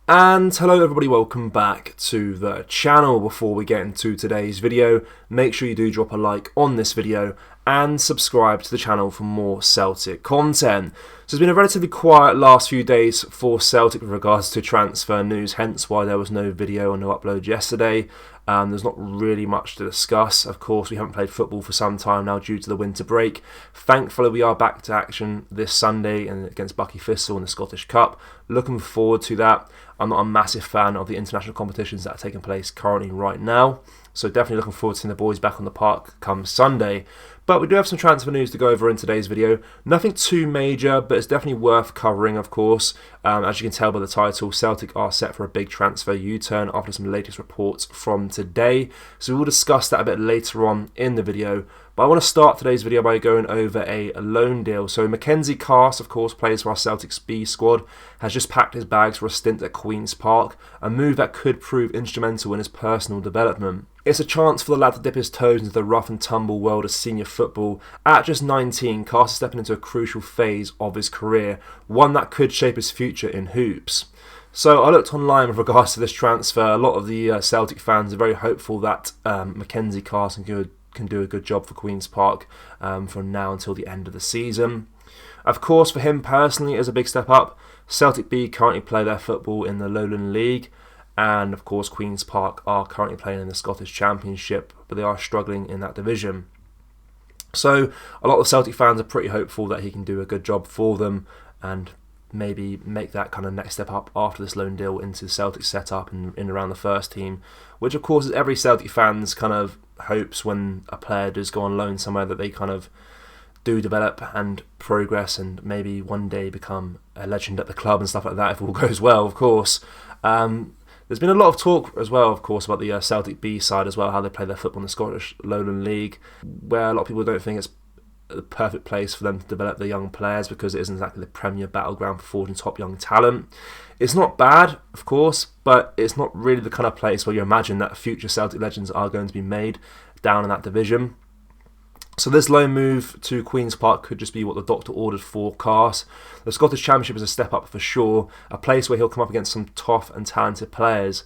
And hello everybody, welcome back to the channel. Before we get into today's video, make sure you do drop a like on this video and subscribe to the channel for more Celtic content. So it's been a relatively quiet last few days for Celtic with regards to transfer news, hence why there was no video and no upload yesterday. There's not really much to discuss. Of course, we haven't played football for some time now due to the winter break. Thankfully, we are back to action this Sunday against Bucky Thistle in the Scottish Cup. Looking forward to that. I'm not a massive fan of the international competitions that are taking place currently right now. So definitely looking forward to seeing the boys back on the park come Sunday. But we do have some transfer news to go over in today's video. Nothing too major, but it's definitely worth covering, of course. As you can tell by the title, Celtic are set for a big transfer U-turn after some latest reports from today. So we will discuss that a bit later on in the video. But I want to start today's video by going over a loan deal. So Mackenzie Carse, of course, plays for our Celtic's B squad, has just packed his bags for a stint at Queen's Park, a move that could prove instrumental in his personal development. It's a chance for the lad to dip his toes into the rough and tumble world of senior football. At just 19, Carse is stepping into a crucial phase of his career, one that could shape his future in hoops. So I looked online with regards to this transfer. A lot of the Celtic fans are very hopeful that Mackenzie Carse can do a good job for Queen's Park from now until the end of the season. Of course, for him personally, it's a big step up. Celtic B currently play their football in the Lowland League, and of course Queen's Park are currently playing in the Scottish Championship, but they are struggling in that division. So a lot of Celtic fans are pretty hopeful that he can do a good job for them and maybe make that kind of next step up after this loan deal into the Celtic setup and in around the first team, which of course is every Celtic fan's kind of hopes when a player does go on loan somewhere, that they kind of do develop and progress and maybe one day become a legend at the club and stuff like that if all goes well, of course. There's been a lot of talk as well, of course, about the Celtic B side as well, how they play their football in the Scottish Lowland League, where a lot of people don't think it's the perfect place for them to develop their young players because it isn't exactly the premier battleground for forging top young talent. It's not bad, of course, but it's not really the kind of place where you imagine that future Celtic legends are going to be made down in that division. So this loan move to Queen's Park could just be what the doctor ordered for Carse. The Scottish Championship is a step up for sure, a place where he'll come up against some tough and talented players.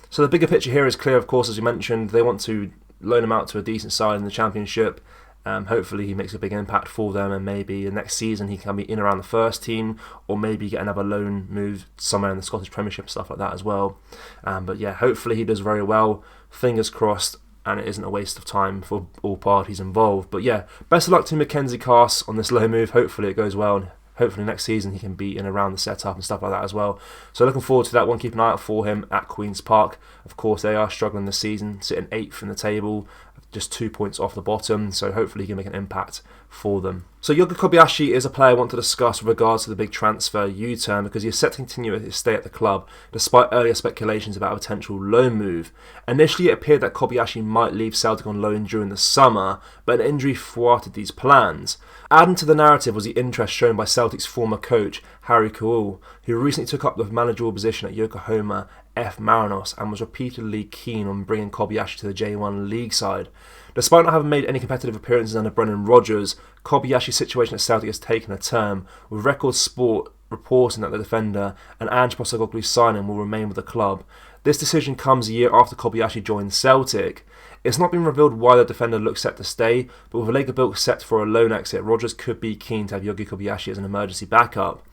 So the bigger picture here is clear, of course, as you mentioned. They want to loan him out to a decent side in the Championship. Hopefully he makes a big impact for them, and maybe the next season he can be in around the first team, or maybe get another loan move somewhere in the Scottish Premiership, stuff like that as well. But yeah, hopefully he does very well. Fingers crossed, and it isn't a waste of time for all parties involved. But yeah, best of luck to Mackenzie Carse on this loan move. Hopefully it goes well, and hopefully next season he can be in around the setup and stuff like that as well. So looking forward to that one. Keep an eye out for him at Queen's Park. Of course, they are struggling this season, sitting 8th in the table, just 2 points off the bottom, so hopefully he can make an impact for them. So Yogi Kobayashi is a player I want to discuss with regards to the big transfer U-turn, because he is set to continue his stay at the club despite earlier speculations about a potential loan move. Initially it appeared that Kobayashi might leave Celtic on loan during the summer, but an injury thwarted these plans. Adding to the narrative was the interest shown by Celtic's former coach Harry Kewell, who recently took up the managerial position at Yokohama F. Marinos and was repeatedly keen on bringing Kobayashi to the J1 League side. Despite not having made any competitive appearances under Brendan Rodgers, Kobayashi's situation at Celtic has taken a turn, with Record Sport reporting that the defender and Ange Postecoglou's signing will remain with the club. This decision comes a year after Kobayashi joined Celtic. It's not been revealed why the defender looks set to stay, but with Lega Bilk set for a loan exit, Rodgers could be keen to have Yogi Kobayashi as an emergency backup.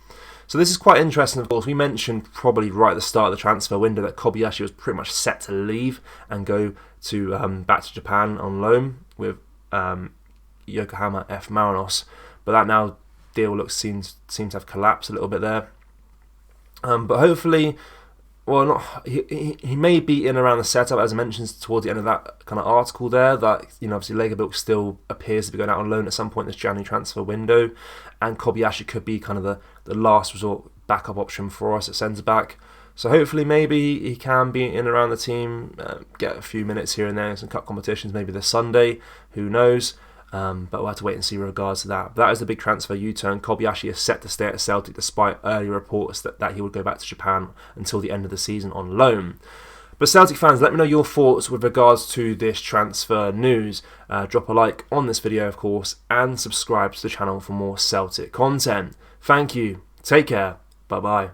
So this is quite interesting, of course. We mentioned probably right at the start of the transfer window that Kobayashi was pretty much set to leave and go to back to Japan on loan with Yokohama F. Marinos. But that now deal seems to have collapsed a little bit there. But hopefully, he may be in around the setup, as I mentioned towards the end of that kind of article there, that obviously Lega Bilk still appears to be going out on loan at some point this January transfer window, and Kobayashi could be kind of the last resort backup option for us at centre back. So hopefully maybe he can be in around the team, get a few minutes here and there in some cup competitions, maybe this Sunday, who knows. But we'll have to wait and see with regards to that. But that is the big transfer U-turn. Kobayashi is set to stay at Celtic despite earlier reports that he would go back to Japan until the end of the season on loan. But Celtic fans, let me know your thoughts with regards to this transfer news. Drop a like on this video, of course, and subscribe to the channel for more Celtic content. Thank you. Take care. Bye-bye.